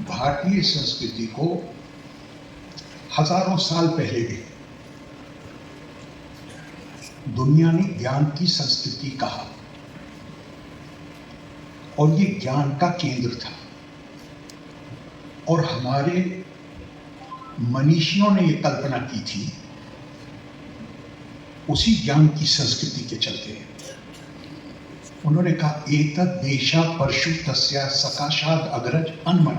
भारतीय संस्कृति को हजारों साल पहले भी दुनिया ने ज्ञान की संस्कृति कहा और ये ज्ञान का केंद्र था। और हमारे मनीषियों ने ये कल्पना की थी उसी ज्ञान की संस्कृति के चलते। उन्होंने कहा एतद् देशा परशु तस्या सकाशाद अग्रज अन्मन।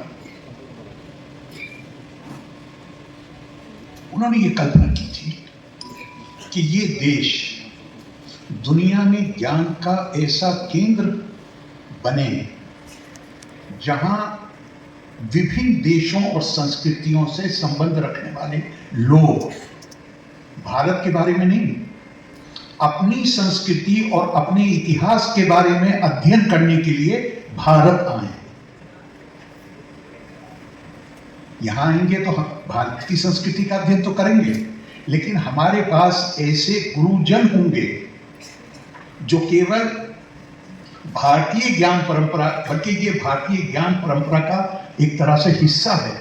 उन्होंने ये कल्पना की थी कि ये देश दुनिया में ज्ञान का ऐसा केंद्र बने जहां विभिन्न देशों और संस्कृतियों से संबंध रखने वाले लोग भारत के बारे में नहीं, अपनी संस्कृति और अपने इतिहास के बारे में अध्ययन करने के लिए भारत आए। यहां आएंगे तो हम भारत की संस्कृति का अध्ययन तो करेंगे, लेकिन हमारे पास ऐसे गुरुजन होंगे जो केवल भारतीय ज्ञान परंपरा, बल्कि ये भारतीय ज्ञान परंपरा का एक तरह से हिस्सा है।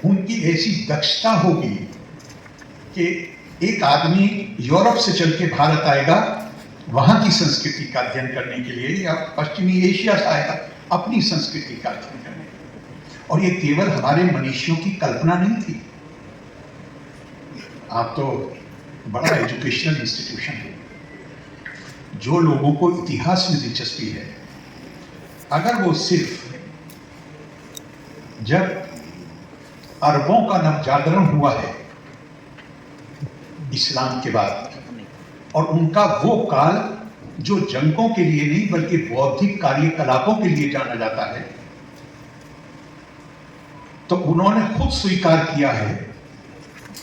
उनकी ऐसी दक्षता होगी कि एक आदमी यूरोप से चल के भारत आएगा वहां की संस्कृति का अध्ययन करने के लिए, या पश्चिमी एशिया से आएगा अपनी संस्कृति का अध्ययन करने के लिए। और ये केवल हमारे मनीषियों की कल्पना नहीं थी। आप तो बड़ा एजुकेशनल इंस्टीट्यूशन है, जो लोगों को इतिहास में दिलचस्पी है, अगर वो सिर्फ जब अरबों का नवजागरण हुआ है इस्लाम के बाद, और उनका वो काल जो जंगों के लिए नहीं बल्कि बौद्धिक कार्यकलापों के लिए जाना जाता है, तो उन्होंने खुद स्वीकार किया है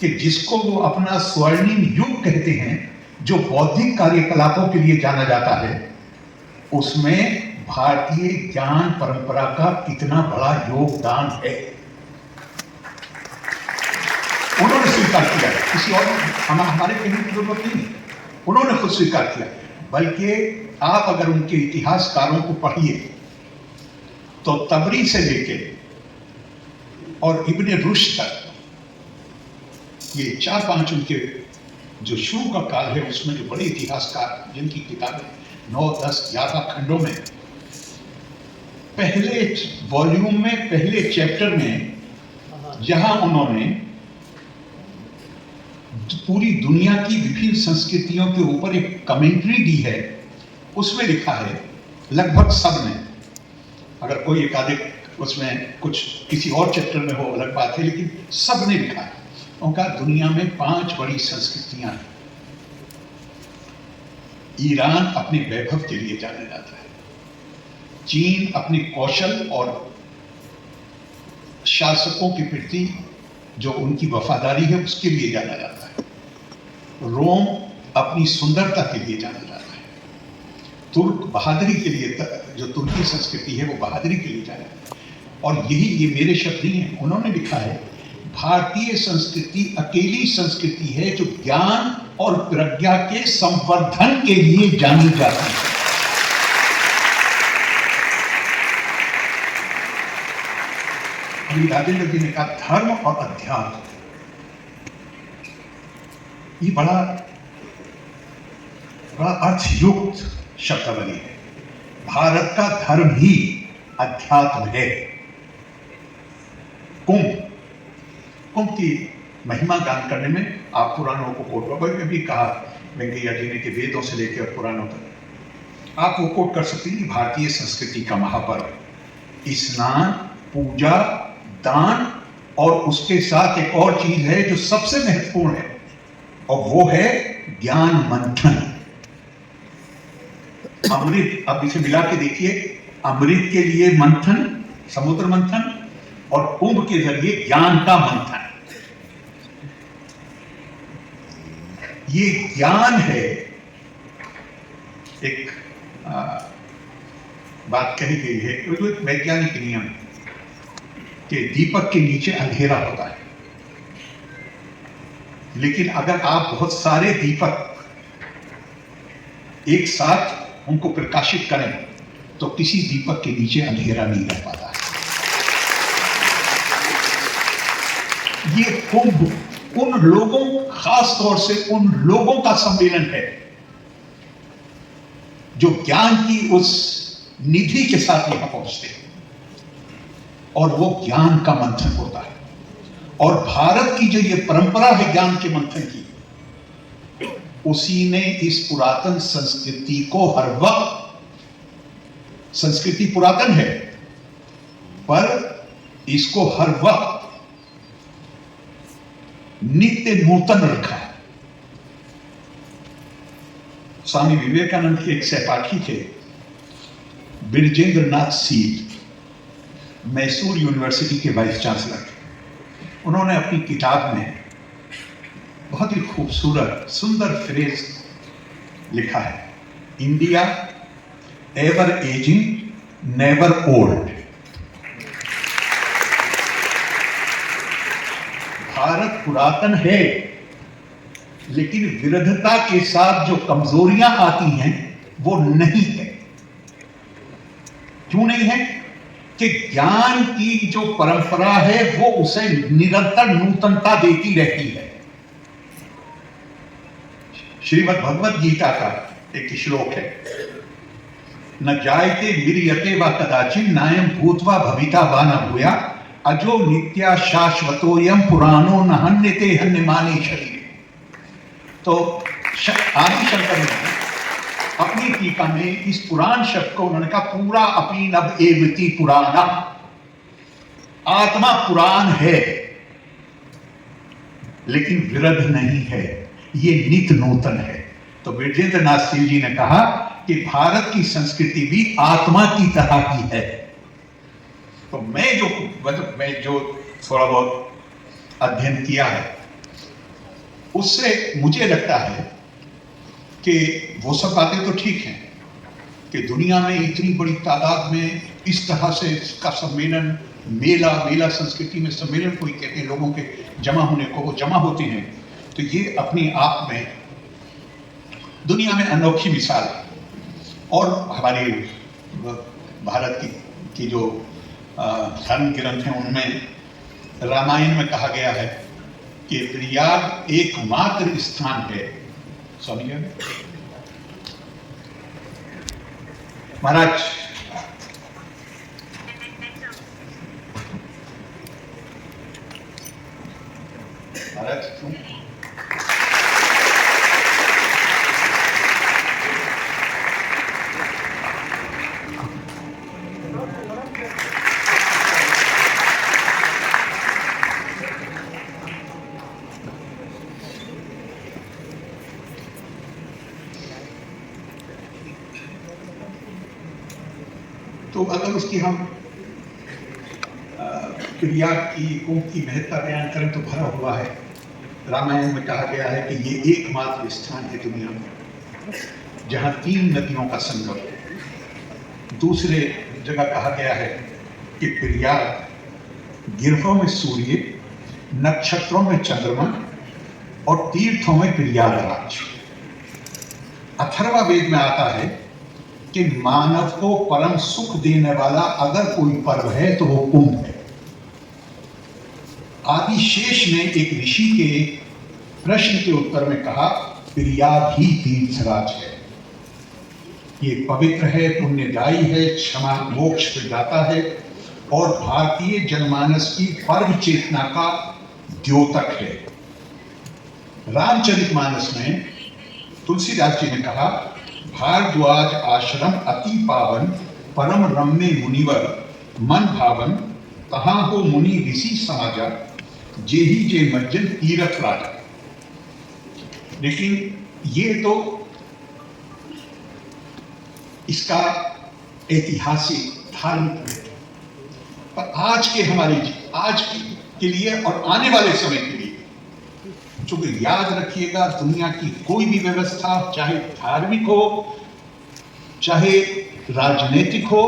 कि जिसको वो अपना स्वर्णिम युग कहते हैं, जो बौद्धिक कार्यकलापों के लिए जाना जाता है, उसमें भारतीय ज्ञान परंपरा का कितना बड़ा योगदान है उन्होंने स्वीकार किया है। किसी और हमारे कहने की जरूरत नहीं, उन्होंने खुद स्वीकार किया। बल्कि आप अगर उनके इतिहासकारों को पढ़िए तो तबरी से लेके और इब्ने रुश्द तक, ये 4-5 उनके जो शुरू का काल है, उसमें जो बड़े इतिहासकार जिनकी किताबें 9, 10, 11 खंडों में, पहले वॉल्यूम में, पहले चैप्टर में, जहां उन्होंने पूरी दुनिया की विभिन्न संस्कृतियों के ऊपर एक कमेंट्री दी है, उसमें लिखा है, लगभग सब ने, अगर कोई एक आधे उसमें कुछ किसी और चैप्टर में हो अलग बात है, लेकिन सब ने लिखा है। उनका दुनिया में 5 बड़ी संस्कृतियां हैं। ईरान अपने वैभव के लिए जाना जाता है, चीन अपने कौशल और शासकों के प्रति जो उनकी वफादारी है उसके लिए जाना जाता है, रोम अपनी सुंदरता के लिए जाना जाता है, तुर्क बहादुरी के लिए, जो तुर्की संस्कृति है वो बहादुरी के लिए जाना जाता है। और यही, ये मेरे शब्द नहीं है, उन्होंने लिखा है, भारतीय संस्कृति अकेली संस्कृति है जो ज्ञान और प्रज्ञा के संवर्धन के लिए जानी जाती है। राजेंद्र जी ने कहा धर्म और अध्यात्म, ये बड़ा अर्थयुक्त शब्दावली है। भारत का धर्म ही अध्यात्म है। कुंभ की महिमा गान करने में आप पुराणों को कोट, भी कहा वेंकैया जी ने कि वेदों से लेकर पुराणों तक आप वो कोट कर सकते हैं। भारतीय संस्कृति का महापर्व स्नान, पूजा, दान, और उसके साथ एक और चीज है जो सबसे महत्वपूर्ण है, और वो है ज्ञान मंथन, अमृत। अब इसे मिला के देखिए, अमृत के लिए मंथन, समुद्र मंथन, और कुंभ के जरिए ज्ञान का मंथन। ये ज्ञान है। एक बात कही गई है, तो एक वैज्ञानिक नियम कि दीपक के नीचे अंधेरा होता है, लेकिन अगर आप बहुत सारे दीपक एक साथ उनको प्रकाशित करें तो किसी दीपक के नीचे अंधेरा नहीं रह पाता है। ये कुंभ उन लोगों, खास तौर से उन लोगों का सम्मेलन है जो ज्ञान की उस निधि के साथ यहां पहुंचते हैं, और वो ज्ञान का मंथन होता है। और भारत की जो ये परंपरा है ज्ञान के मंथन की, उसी ने इस पुरातन संस्कृति को हर वक्त, संस्कृति पुरातन है पर इसको हर वक्त नित्य नूतन रखा है। स्वामी विवेकानंद के एक सहपाठी थे, बिरजेंद्र नाथ सील, मैसूर यूनिवर्सिटी के वाइस चांसलर। उन्होंने अपनी किताब में बहुत ही खूबसूरत सुंदर फ्रेज लिखा है, India ever ageing never old. Bharat पुरातन है, लेकिन विविधता के साथ जो कमजोरियां आती हैं वो नहीं है। क्यों नहीं है? कि ज्ञान की जो परंपरा है वो उसे निरंतर नूतनता देती रहती है। श्रीमद् भगवद गीता का एक श्लोक है, न जायते विर्यते वा कदाचिन नायम भूत्वा भविता वा न भूया अजो नित्या शाश्वतोयम पुराणो न हन्यते हन्यमाने शरीर। तो आदि शंकर ने अपनी टीका में इस पुराण शब्द को उन्होंने कहा, पूरा अपनी नव एवती पुराना, आत्मा पुराण है लेकिन विरध नहीं है, ये नित्य नूतन है। तो बिरजेंद्र नाथ सिंह जी ने कहा कि भारत की संस्कृति भी आत्मा की तरह की है। तो मैं जो थोड़ा बहुत अध्ययन किया है उससे मुझे लगता है कि वो सब बातें तो ठीक हैं कि दुनिया में इतनी बड़ी तादाद में इस तरह से इसका सम्मेलन, मेला संस्कृति में सम्मेलन कोई कहते हैं, लोगों के जमा होने को, वो जमा होते हैं, तो ये अपने आप में दुनिया में अनोखी मिसाल है। और हमारे भारत की जो धर्म ग्रंथ हैं उनमें रामायण में कहा गया है कि प्रयाग एकमात्र स्थान है। स्वामी जी महाराज, क्यों? तो अगर उसकी हम क्रिया की कुंभ की महत्ता बयान करें तो भरा हुआ है। रामायण में कहा गया है कि ये एकमात्र स्थान है दुनिया में जहां 3 नदियों का संगम है। दूसरे जगह कहा गया है कि प्रयाग गिरहों में सूर्य, नक्षत्रों में चंद्रमा और तीर्थों में प्रयागराज। अथर्वा वेद में आता है कि मानव को परम सुख देने वाला अगर कोई पर्व है तो वो कुंभ है। आदिशेष ने एक ऋषि के प्रश्न के उत्तर में कहा, प्रयाग ही तीर्थराज है, ये पवित्र है, पुण्यदायी है, क्षमा मोक्ष प्रदाता है और भारतीय जनमानस की पर्व चेतना का द्योतक है। रामचरितमानस में तुलसीदास जी ने कहा, भारद्वाज आश्रम अति पावन, परम रम्य मुनिवर मन भावन, कहाँ हो मुनि ऋषि समाजा, जेहि जे मज्जन तीरथ राजा। लेकिन ये तो इसका ऐतिहासिक धार्मिक है, पर आज के लिए और आने वाले समय के लिए चूंकि याद रखिएगा, दुनिया की कोई भी व्यवस्था, चाहे धार्मिक हो चाहे राजनीतिक हो,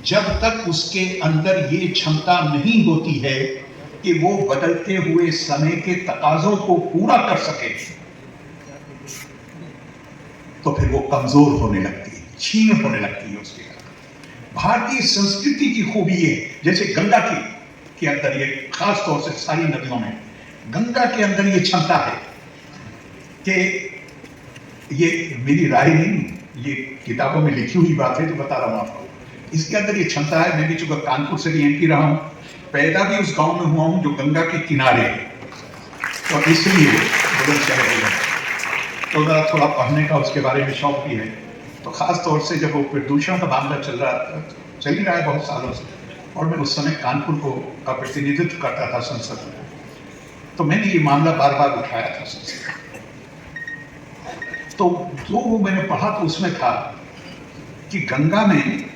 जब तक उसके अंदर ये क्षमता नहीं होती है कि वो बदलते हुए समय के तकाजों को पूरा कर सके, तो फिर वो कमजोर होने लगती है, क्षीण होने लगती है उसके कारण। भारतीय संस्कृति की खूबी है, जैसे गंगा के अंदर ये खास तौर से सारी नदियों में गंगा के अंदर ये क्षमता है कि ये मेरी राय नहीं, ये किताबों में लिखी हुई बात है जो बता रहा हूं आपको। इसके अंदर ये क्षमता है। मैं भी चूंकि कानपुर से भी एमपी रहा हूं, पैदा भी उस गांव में हुआ हूं जो गंगा के किनारे है, और इसलिए बुलंदशहर तो जरा थोड़ा पढ़ने का उसके बारे में शौक भी है। तो खास तौर से जब वो प्रदूषण का मामला चल ही रहा है बहुत सालों से, और मैं उस समय कानपुर का प्रतिनिधित्व करता था संसद में, तो मैंने ये मामला बार बार उठाया था संसद में। तो जो वो मैंने पढ़ा तो उसमें था कि गंगा में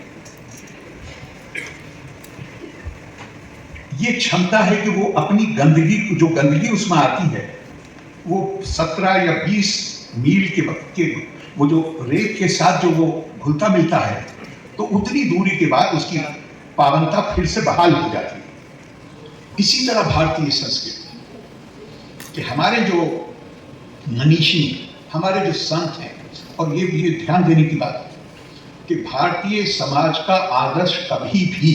ये क्षमता है कि वो अपनी गंदगी, जो गंदगी उसमें आती है, वो 17 या 20 मील के वो जो रेत के साथ जो वो घुलता मिलता है, तो उतनी दूरी के बाद उसकी पावनता फिर से बहाल हो जाती है। इसी तरह भारतीय संस्कृति कि हमारे जो मनीषी, हमारे जो संत हैं, और ये ध्यान देने की बात है कि भारतीय समाज का आदर्श कभी भी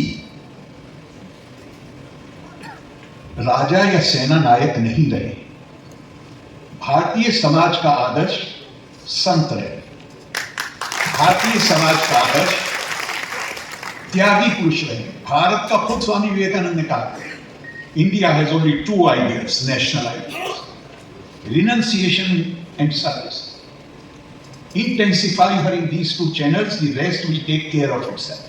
राजा या सेना नायक नहीं रहे। भारतीय समाज का आदर्श संत रहे। भारतीय समाज का आदर्श त्यागी पुरुष रहे। भारत का खुद स्वामी विवेकानंद ने कहा, India has only 2 ideals, national ideals, renunciation and service. Intensify her in these 2 channels, the rest will take care of itself।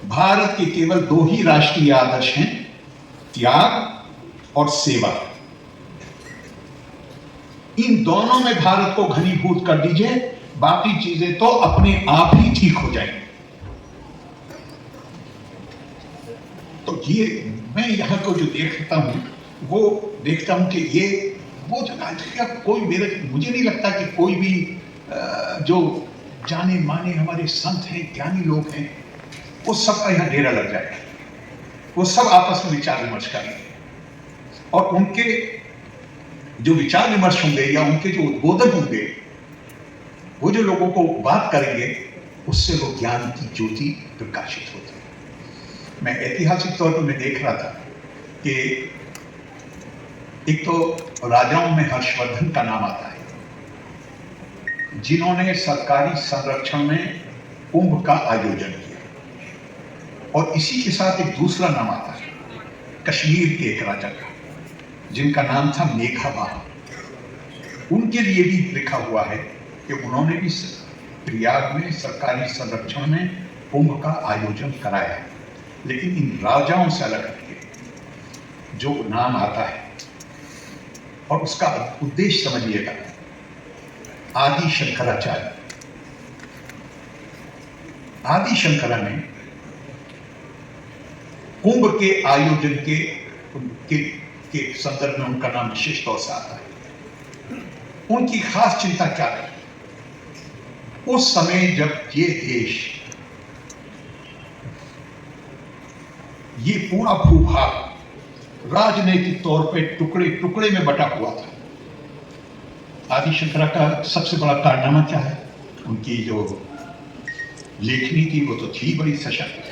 Bharat के केवल 2 ही राष्ट्रीय आदर्श हैं, त्याग और सेवा। इन दोनों में भारत को घनीभूत कर दीजिए, बाकी चीजें तो अपने आप ही ठीक हो जाएंगी। तो ये मैं यहां को जो देखता हूं, वो देखता हूं कि ये वो जगह मुझे नहीं लगता कि कोई भी जो जाने माने हमारे संत हैं, ज्ञानी लोग हैं, वो सबका यहाँ डेरा लग जाएगा। वो सब आपस में विचार विमर्श करेंगे, और उनके जो विचार विमर्श होंगे या उनके जो उद्बोधन होंगे, वो जो लोगों को बात करेंगे, उससे वो ज्ञान की ज्योति प्रकाशित होती है। मैं ऐतिहासिक तौर पर मैं देख रहा था कि एक तो राजाओं में हर्षवर्धन का नाम आता है, जिन्होंने सरकारी संरक्षण में कुंभ का आयोजन किया, और इसी के साथ एक दूसरा नाम आता है कश्मीर के एक राजा का, जिनका नाम था मेघावाह। उनके लिए भी लिखा हुआ है कि उन्होंने भी प्रयाग में सरकारी संरक्षण में कुंभ का आयोजन कराया। लेकिन इन राजाओं से अलग हटके जो नाम आता है, और उसका उद्देश्य समझिएगा, आदि शंकराचार्य। आदि शंकरा ने कुंभ के आयोजन के संदर्भ में उनका नाम विशेष तौर से आता है। उनकी खास चिंता क्या रही? उस समय जब ये देश, ये पूरा भूभाग राजनीतिक तौर पे टुकड़े टुकड़े में बटा हुआ था। आदि शंकरा का सबसे बड़ा कारनामा क्या है? उनकी जो लेखनी थी वो तो थी बड़ी सशक्त।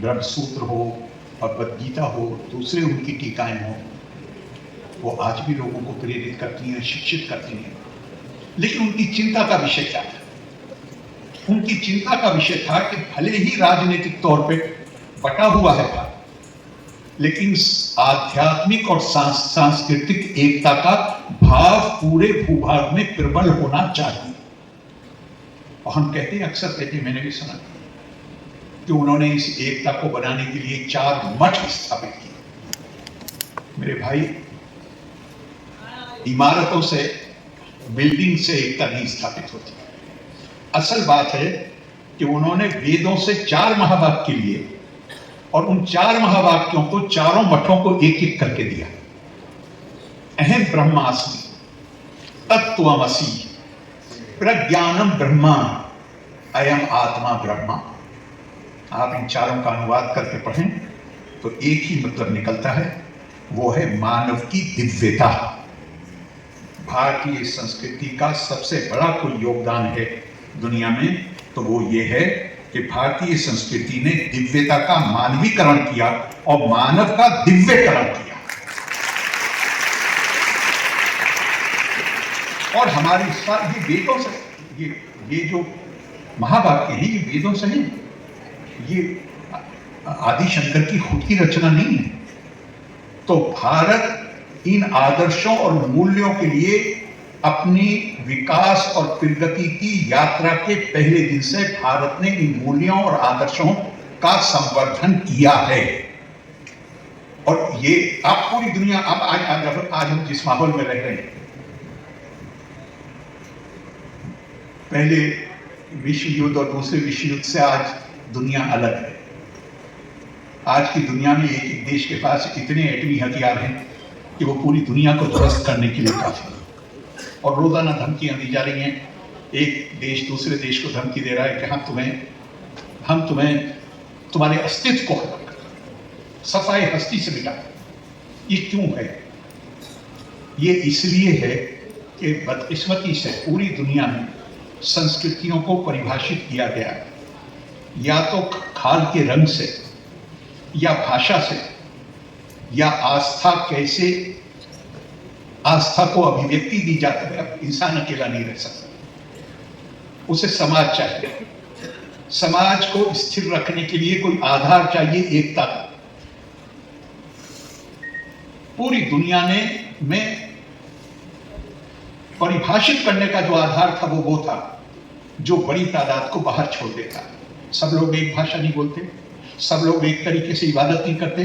ब्रह्मसूत्र हो, भगवद गीता हो, दूसरे उनकी टीकाएं हो, वो आज भी लोगों को प्रेरित करती हैं, शिक्षित करती हैं। लेकिन उनकी चिंता का विषय क्या था? उनकी चिंता का विषय था कि भले ही राजनीतिक तौर पे बटा हुआ है भारत, लेकिन आध्यात्मिक और सांस्कृतिक एकता का भाव पूरे भूभाग में प्रबल होना चाहिए। और हम कहते हैं, अक्सर कहते हैं, मैंने भी सुना कि उन्होंने इस एकता को बनाने के लिए 4 मठ स्थापित किए। मेरे भाई, इमारतों से, बिल्डिंग से एकता नहीं स्थापित होती। असल बात है कि उन्होंने वेदों से 4 महावाक्य लिए, और उन 4 महावाक्यों को चारों मठों को एक एक करके दिया। अहम ब्रह्मास्मि, तत्त्वमसि, प्रज्ञानम ब्रह्मा, अयम आत्मा ब्रह्मा। आप इन चारों का अनुवाद करके पढ़ें तो एक ही मतलब निकलता है, वो है मानव की दिव्यता। भारतीय संस्कृति का सबसे बड़ा कोई योगदान है दुनिया में, तो वो ये है कि भारतीय संस्कृति ने दिव्यता का मानवीकरण किया और मानव का दिव्यकरण किया। और हमारे साथ ये वेदों से, ये जो महावाक्य हैं, ये वेदों से नहीं, ये आदि शंकर की खुद की रचना नहीं है। तो भारत इन आदर्शों और मूल्यों के लिए अपनी विकास और प्रगति की यात्रा के पहले दिन से भारत ने इन मूल्यों और आदर्शों का संवर्धन किया है। और ये आप पूरी दुनिया, अब आज हम जिस माहौल में रह रहे हैं, पहले विश्व युद्ध और दूसरे विश्व युद्ध से आज दुनिया अलग है। आज की दुनिया में एक एक देश के पास इतने एटमी हथियार हैं कि वो पूरी दुनिया को ध्वस्त करने के लिए काफी है। और रोजाना धमकियां दी जा रही हैं। एक देश दूसरे देश को धमकी दे रहा है कि हम तुम्हें तुम्हारे अस्तित्व को खत्म कर, सफाई हस्ती से मिटा। ये क्यों है? ये इसलिए है कि बदकिस्मती से पूरी दुनिया में संस्कृतियों को परिभाषित किया गया है, या तो खाल के रंग से, या भाषा से, या आस्था को अभिव्यक्ति दी जाती है। इंसान अकेला नहीं रह सकता, उसे समाज चाहिए। समाज को स्थिर रखने के लिए कोई आधार चाहिए, एकता का। पूरी दुनिया में परिभाषित करने का जो आधार था वो था जो बड़ी तादाद को बाहर छोड़ देता। सब लोग एक भाषा नहीं बोलते, सब लोग एक तरीके से इबादत नहीं करते,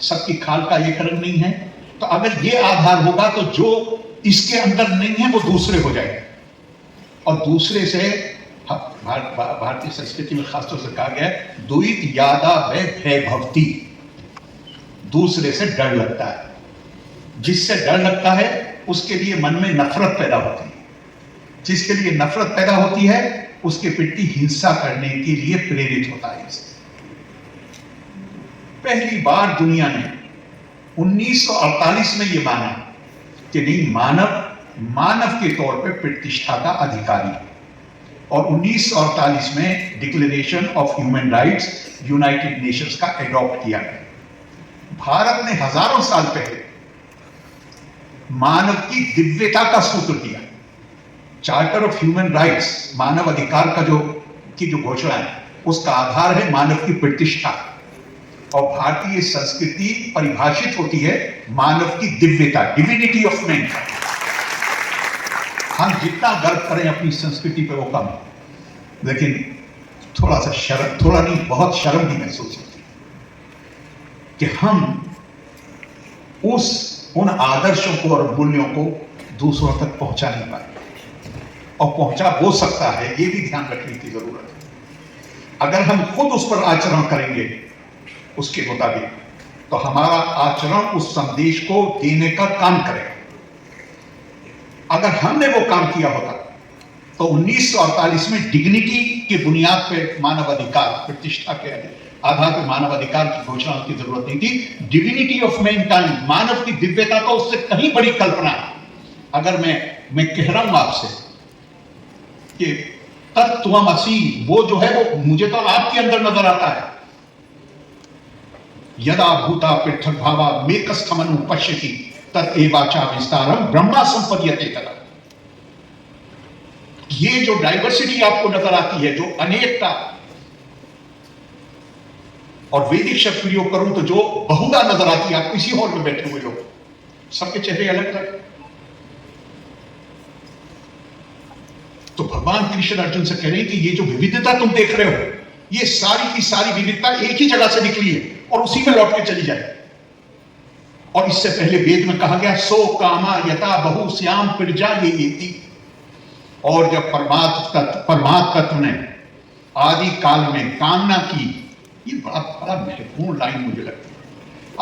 सबकी खाल का एक रंग नहीं है। तो अगर ये आधार होगा तो जो इसके अंदर नहीं है वो दूसरे हो जाएगा। और दूसरे से भारतीय संस्कृति में खासतौर से कहा गया है, द्वैत यादा व भय भवती। दूसरे से डर लगता है, जिससे डर लगता है उसके लिए मन में नफरत पैदा होती है, जिसके लिए नफरत पैदा होती है उसके प्रति हिंसा करने के लिए प्रेरित होता है। पहली बार दुनिया ने 1948 में यह माना कि नहीं, मानव के तौर पर प्रतिष्ठा का अधिकारी। और 1948 में declaration of human rights United Nations का एडॉप्ट किया गया। भारत ने हजारों साल पहले मानव की दिव्यता का सूत्र दिया। चार्टर ऑफ ह्यूमन राइट्स, मानव अधिकार का जो घोषणा है, उसका आधार है मानव की प्रतिष्ठा। और भारतीय संस्कृति परिभाषित होती है मानव की दिव्यता, डिविनिटी ऑफ मैन। हम जितना गर्व करें अपनी संस्कृति पे वो कम है, लेकिन थोड़ा सा शर्म, थोड़ा नहीं बहुत शर्म भी महसूस होती कि हम उन आदर्शों को और मूल्यों को दूसरों तक पहुंचा नहीं पाए। और पहुंचा हो सकता है, ये भी ध्यान रखने की जरूरत है। अगर हम खुद उस पर आचरण करेंगे उसके मुताबिक, तो हमारा आचरण उस संदेश को देने का काम करेगा। अगर हमने वो काम किया होता तो 1948 में डिग्निटी के बुनियाद पे मानव अधिकार, प्रतिष्ठा के आधार पर मानव अधिकार की घोषणा की जरूरत नहीं थी। डिविनिटी ऑफ मैनकाइंड, मानव की दिव्यता का उससे कहीं बड़ी कल्पना है। अगर मैं कह रहा हूं आपसे कि तत्त्वमसि, वो जो है वो मुझे तो आपके अंदर नजर आता है। यदा भूता पृथक भावा मेकस्थमनु पश्यति तत्एवाचा विस्तारम ब्रह्मा संपद्यते तदा। ये जो डाइवर्सिटी आपको नजर आती है, जो अनेकता, और वैदिक शब्द प्रयोग करूं तो जो बहुधा नजर आती है, आप इसी हॉल में बैठे हुए लोग, सबके चेहरे अलग अलग। तो भगवान कृष्ण अर्जुन से कह रहे हैं कि ये जो विविधता तुम देख रहे हो, ये सारी की सारी विविधता एक ही जगह से निकली है और उसी में लौट के चली जाए। और इससे पहले वेद में कहा गया, सो कामा यथा बहु श्याम प्रजा ये एति। और जब परमात्म तत्व ने आदि काल में कामना की, ये बड़ा महत्वपूर्ण लाइन मुझे लगती है।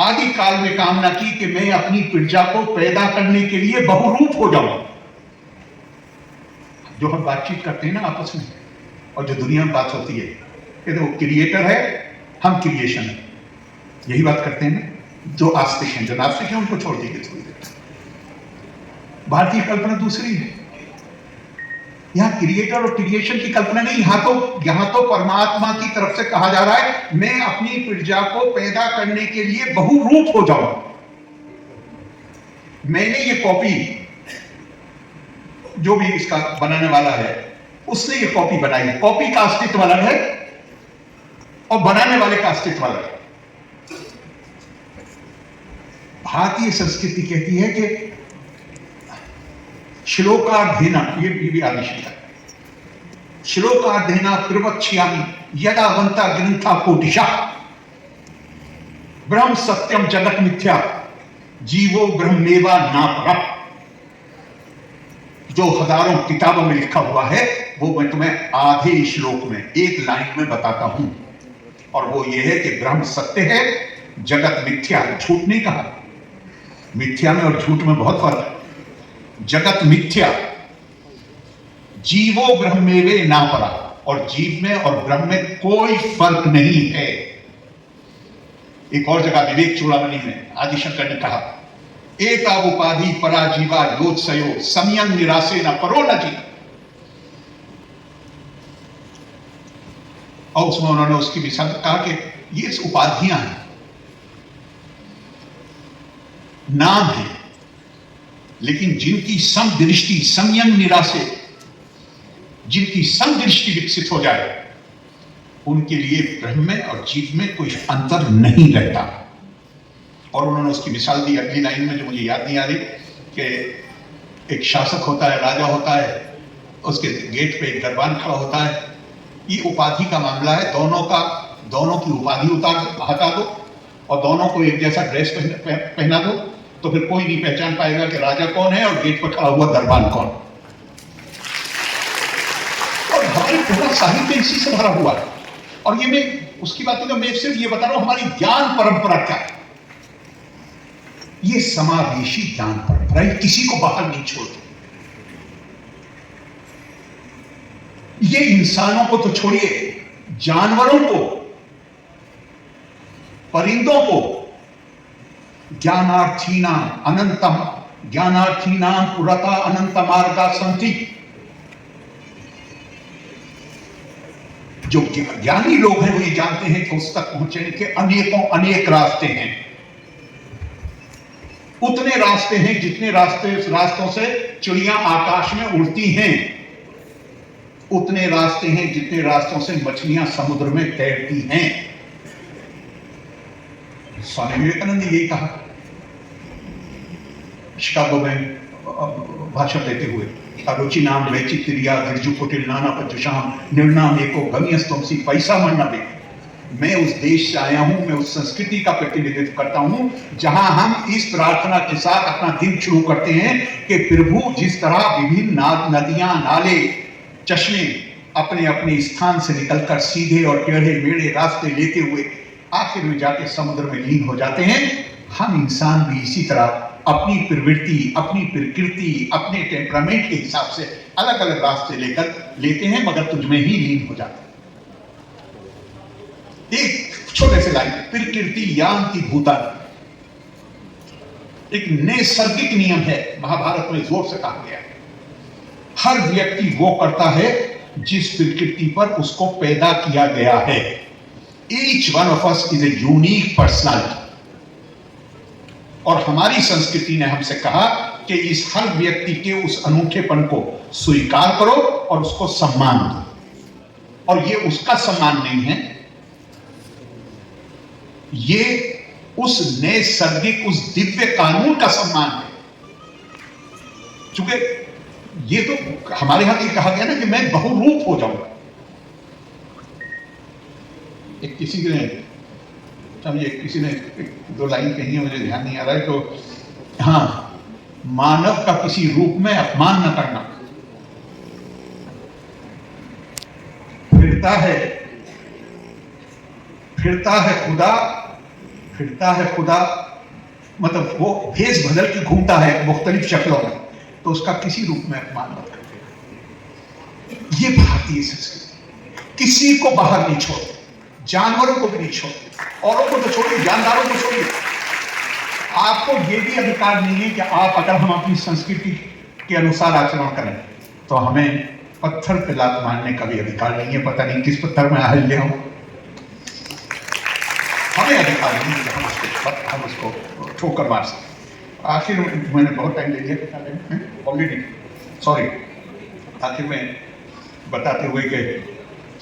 आदि काल में कामना की कि मैं अपनी प्रजा को पैदा करने के लिए बहुरूप हो जाऊं। जो हम बातचीत करते हैं ना आपस में, और जो दुनिया में बात होती है कि वो क्रिएटर है, हम क्रिएशन है, यही बात करते हैं ना। जो आस्तिक हैं, जो नास्तिक हैं, उनको छोड़ दीजिए थोड़ी देर। भारतीय कल्पना दूसरी है। यहां क्रिएटर और क्रिएशन की कल्पना नहीं, यहां तो परमात्मा की तरफ से कहा जा रहा है मैं अपनी प्रजा को पैदा करने के लिए बहुरूप हो जाऊं। मैंने ये कॉपी, जो भी इसका बनाने वाला है उसने ये कॉपी बनाई, कॉपी का अस्तित्व अलग है और बनाने वाले का अस्तित्व अलग है। भारतीय संस्कृति कहती है कि श्लोकाध्ययन, ये भी आदिशिका, श्लोकाध्ययन प्रवक्ष्यामि यदा वंता ग्रंथा कोटिशा ब्रह्म सत्यम जगत मिथ्या जीवो ब्रह्मेवा नापरा। जो हजारों किताबों में लिखा हुआ है वो मैं तुम्हें आधे श्लोक में, एक लाइन में बताता हूं, और वो ये है कि ब्रह्म सत्य है, जगत मिथ्या। झूठ नहीं कहा, मिथ्या में और झूठ में बहुत फर्क है। जगत मिथ्या, जीवो ब्रह्मेवे नापरा, और जीव में और ब्रह्म में कोई फर्क नहीं है। एक और जगह विवेक चूड़ामणि में आदिशंकर ने कहा एता उपाधि परा जीवा योत्सयो समयं निरासे न परो न जी। और उसमें उन्होंने उसकी विशद कहा कि ये उपाधियां हैं, नाम है, लेकिन जिनकी समदृष्टि, संयम निराशे, जिनकी समदृष्टि विकसित हो जाए उनके लिए ब्रह्म में और जीव में कोई अंतर नहीं रहता। और उन्होंने उसकी मिसाल दी अगली लाइन में, जो मुझे याद नहीं आ रही, कि एक शासक होता है, राजा होता है, उसके गेट पे एक दरबान खड़ा होता है। ये उपाधि का मामला है, दोनों की उपाधि हटा दो और दोनों को एक जैसा ड्रेस पहना दो, तो फिर कोई नहीं पहचान पाएगा कि राजा कौन है और गेट पर खड़ा हुआ दरबान कौन। और हमारी पूरा साहित्य इसी से भरा हुआ है। और ये मैं उसकी बात नहीं, मैं सिर्फ ये बता रहा हूं हमारी ज्ञान परंपरा क्या है। ये समावेशी ज्ञान परंपरा, किसी को बाहर नहीं छोड़ती। ये इंसानों को तो छोड़िए, जानवरों को, परिंदों को, ज्ञानार्थीनाम अनंतम, ज्ञानार्थीनाम पुरता अनंत मार्गा संति। जो ज्ञानी लोग हैं वो ये जानते हैं कि उस तक पहुंचने के अनेक रास्ते हैं। उतने रास्ते हैं जितने रास्तों से चिड़ियां आकाश में उड़ती हैं, उतने रास्ते हैं जितने रास्तों से मछलियां समुद्र में तैरती हैं। स्वामी विवेकानंद ने यही कहा शिकागो में भाषण देते हुए, अरुचि नाम वैचित्रिया गिरजू कुटिल नाना पजुषाम निर्णाम एको गम्यस्तमसी पैसा मन न दे। मैं उस देश से आया हूं, मैं उस संस्कृति का प्रतिनिधित्व करता हूं जहां हम इस प्रार्थना के साथ अपना दिन शुरू करते हैं कि प्रभु जिस तरह विभिन्न नदियां, नाले, चश्मे अपने अपने स्थान से निकलकर सीधे और टेढ़े मेढ़े रास्ते लेते हुए आखिर में जाके समुद्र में लीन हो जाते हैं, हम इंसान भी इसी तरह अपनी प्रवृत्ति, अपनी प्रकृति, अपने टेम्परामेंट के हिसाब से अलग अलग रास्ते लेते हैं, मगर तुझमें ही लीन हो जाते हैं। एक छोटे से लाइन, प्रकृति यान्ति भूतानि, एक नैसर्गिक नियम है, महाभारत में जोर से कहा गया है। हर व्यक्ति वो करता है जिस प्रकृति पर उसको पैदा किया गया है। Each one of us is a unique personality। और हमारी संस्कृति ने हमसे कहा कि इस हर व्यक्ति के उस अनूठेपन को स्वीकार करो और उसको सम्मान दो। और ये उसका सम्मान नहीं है, ये उस नैसर्गिक, उस दिव्य कानून का सम्मान है। क्योंकि ये तो हमारे यहां ये कहा गया ना कि मैं बहुरूप हो जाऊंगा। एक किसी ने दो लाइन कही है, मुझे ध्यान नहीं आ रहा है, तो हाँ, मानव का किसी रूप में अपमान न करना। फिरता है खुदा, मतलब वो भेष बदल के घूमता है मुख्तलिफ शक्लों में, तो उसका किसी रूप में अपमान मत करते। ये भारतीय संस्कृति किसी को बाहर नहीं छोड़ते, जानवरों को भी नहीं छोड़ते, औरों को तो छोड़िए, जानदारों को छोड़िए। आपको ये भी अधिकार नहीं है कि आप, अगर हम अपनी संस्कृति के अनुसार आचरण करें तो हमें पत्थर पे लात मारने का भी अधिकार नहीं है। पता नहीं किस पत्थर में हाल ले हूं, हमें अधिकार नहीं है हम उसको ठोकर मार सकते। आखिर मैंने बहुत टाइम ले लिया ऑलरेडी, सॉरी। आखिर में बताते हुए कि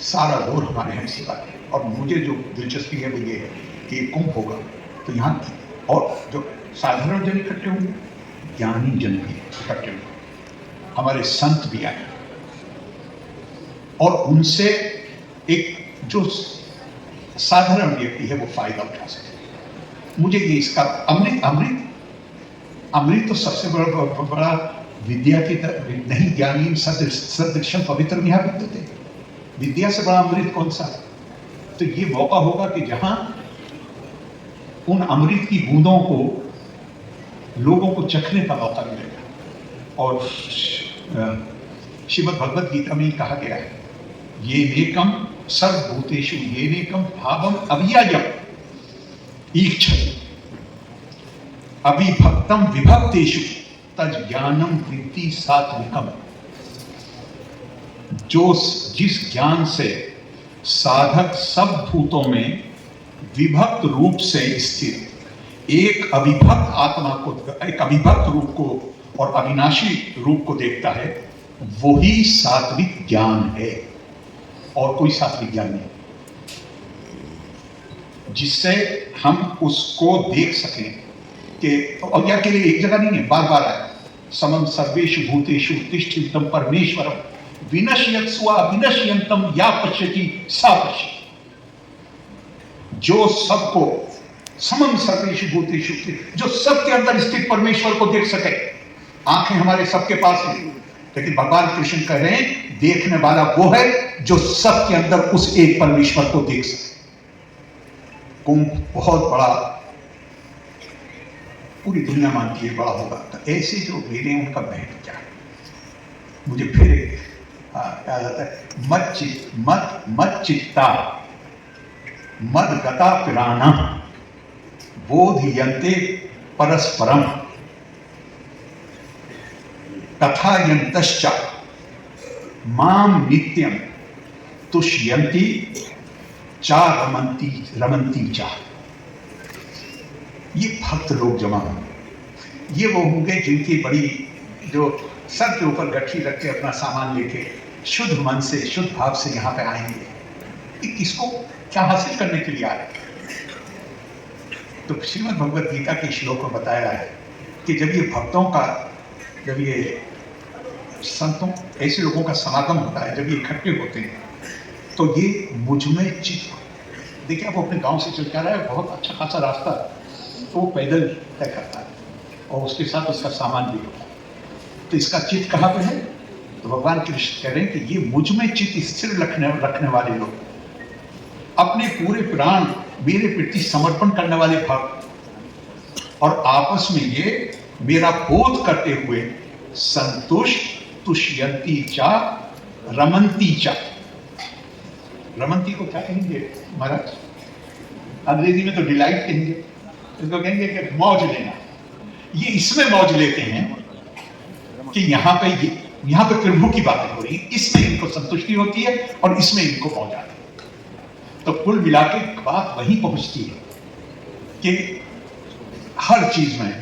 सारा जोर हमारे यहाँ इसी बात है। और मुझे जो दिलचस्पी है वो ये है कि कुंभ होगा तो यहाँ और जो साधारण जन इकट्ठे होंगे, ज्ञानी जन भी इकट्ठे होंगे, हमारे संत भी आए और उनसे एक जो साधारण व्यक्ति है वो फायदा उठा सके। मुझे ये इसका अमृत तो सबसे बड़ा विद्या की तरह नहीं, ज्ञानी सदृशम पवित्र यहाँ विद्यते, विद्या से बड़ा अमृत कौन सा है। तो ये मौका होगा कि जहां उन अमृत की बूंदों को लोगों को चखने का मौका मिलेगा। और श्रीमद् भगवद गीता में कहा गया है, ये नेकम सर्वभूतेषु ये नेकम भावम अव्ययम ईक्षति अविभक्तम विभक्तेषु तज ज्ञानम वृत्ति सात्विकम। जो जिस ज्ञान से साधक सब भूतों में विभक्त रूप से स्थित एक अविभक्त आत्मा को, एक अविभक्त रूप को और अविनाशी रूप को देखता है, वही सात्विक ज्ञान है और कोई सात्विक ज्ञान नहीं, जिससे हम उसको देख सकें कि। और यह के लिए एक जगह नहीं है, बार बार आया, समम सर्वेषु भूतेषु तिष्ठितं परमेश्वरम विनश्यत्स्वा विनश्यन्तम या पश्यति सा पश्यति। जो सबको समम सर्वेषु भूतेषु, जो सबके अंदर स्थित परमेश्वर को देख सके। आंखें हमारे सबके पास हैं, लेकिन भगवान कृष्ण कह रहे हैं देखने वाला वो है जो सबके अंदर उस एक परमेश्वर को देख सके। कुंभ बहुत बड़ा, पूरी दुनिया मानती है बड़ा होगा। तो ऐसे जो मेरे हैं उनका महत्व क्या है, मुझे फिर याद आता है, मत चित्ता मद गता पिराना बोधयन्ते परस्परम कथायन्तश्च माम नित्यम तुष्यन्ति चा रमन्ति चा। ये भक्त लोग जमा होंगे, ये वो होंगे जिनकी बड़ी, जो सर के ऊपर गठरी रख के अपना सामान लेके शुद्ध मन से शुद्ध भाव से यहाँ पे आएंगे। कि किसको क्या हासिल करने के लिए आ रहे हैं। तो श्रीमद् भगवद गीता के श्लोक में बताया है कि जब ये भक्तों का, जब ये संतों ऐसे लोगों का समागम होता है, जब ये इकट्ठे होते हैं, तो ये मुझ में चित्त। देखिए आप अपने गांव से चल के आ रहा है, बहुत अच्छा खासा रास्ता, तो वो पैदल तय करता है और उसके साथ उसका सामान भी होता है। तो इसका चित्त कहाँ पे है? तो भगवान कृष्ण कह रहे हैं कि ये मुझ में चित्त स्थिर रखने वाले लोग, अपने पूरे प्राण मेरे प्रति समर्पण करने वाले भक्त, और आपस में ये मेरा बोध करते हुए संतुष्ट, तुष्यन्ति चा रमन्ति चा। रमन्ति को क्या कहेंगे महाराज? अंग्रेजी में तो डिलाइट कहेंगे, इसको कहेंगे कि मौज लेना। ये इसमें मौज लेते हैं कि यहाँ पे प्रभु की बातें हो रही है, इसमें इनको संतुष्टि होती है और इसमें इनको मौज आती है। तो कुल मिला के बात वहीं पहुंचती है कि हर चीज में,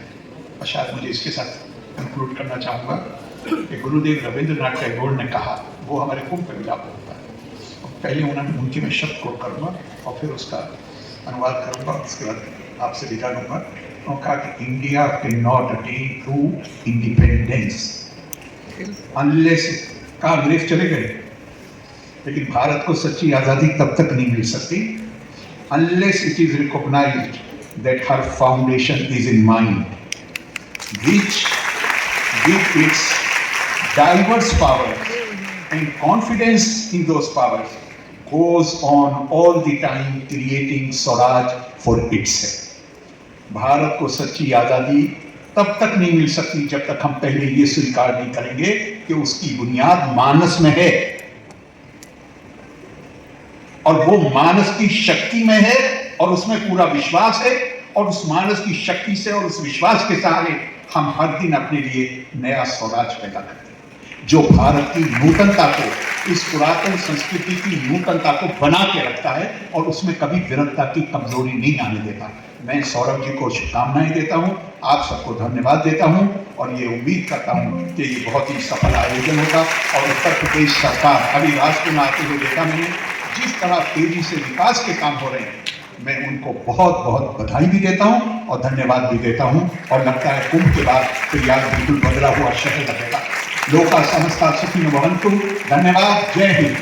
और शायद मुझे इसके साथ कंक्लूड करना चाहूंगा कि गुरुदेव रविंद्रनाथ टैगोर ने कहा, वो हमारे कुंभ पे मिलाप होता है। पहले उन्होंने उनके में शब्द कोट करूंगा और फिर उसका अनुवाद करूंगा, उसके बाद आपसे विदा लूंगा। उन्होंने कहा कि India can not attain true independence unless, का अंग्रेज चले गए, लेकिन भारत को सच्ची आजादी तब तक नहीं मिल सकती unless it is recognised that her foundation is in mind, which with its diverse powers and confidence in those powers goes on all the time creating Swaraj for itself. Bharat को सच्ची आजादी तब तक नहीं मिल सकती जब तक हम पहले ये स्वीकार नहीं करेंगे कि उसकी बुनियाद मानस में है, और वो मानस की शक्ति में है और उसमें पूरा विश्वास है, और उस मानस की शक्ति से और उस विश्वास के सहारे हम हर दिन अपने लिए नया स्वराज पैदा करते हैं। जो भारत की नूतनता को, इस पुरातन संस्कृति की नूतनता को बना के रखता है और उसमें कभी विरलता की कमजोरी नहीं आने देता। मैं सौरभ जी को शुभकामनाएं देता हूं, आप सबको धन्यवाद देता हूं और ये उम्मीद करता हूं कि ये बहुत ही सफल आयोजन होगा। और उत्तर प्रदेश सरकार, अभी राष्ट्र में आते हुए देखा मैंने जिस तरह तेजी से विकास के काम हो रहे हैं, मैं उनको बहुत बहुत बधाई भी देता हूं और धन्यवाद भी देता हूं। और लगता है कुंभ के बाद प्रयाग बिल्कुल बदला हुआ शहर लगेगा। लोका समस्ता सुखिनो भवन्तु। धन्यवाद। जय हिंद।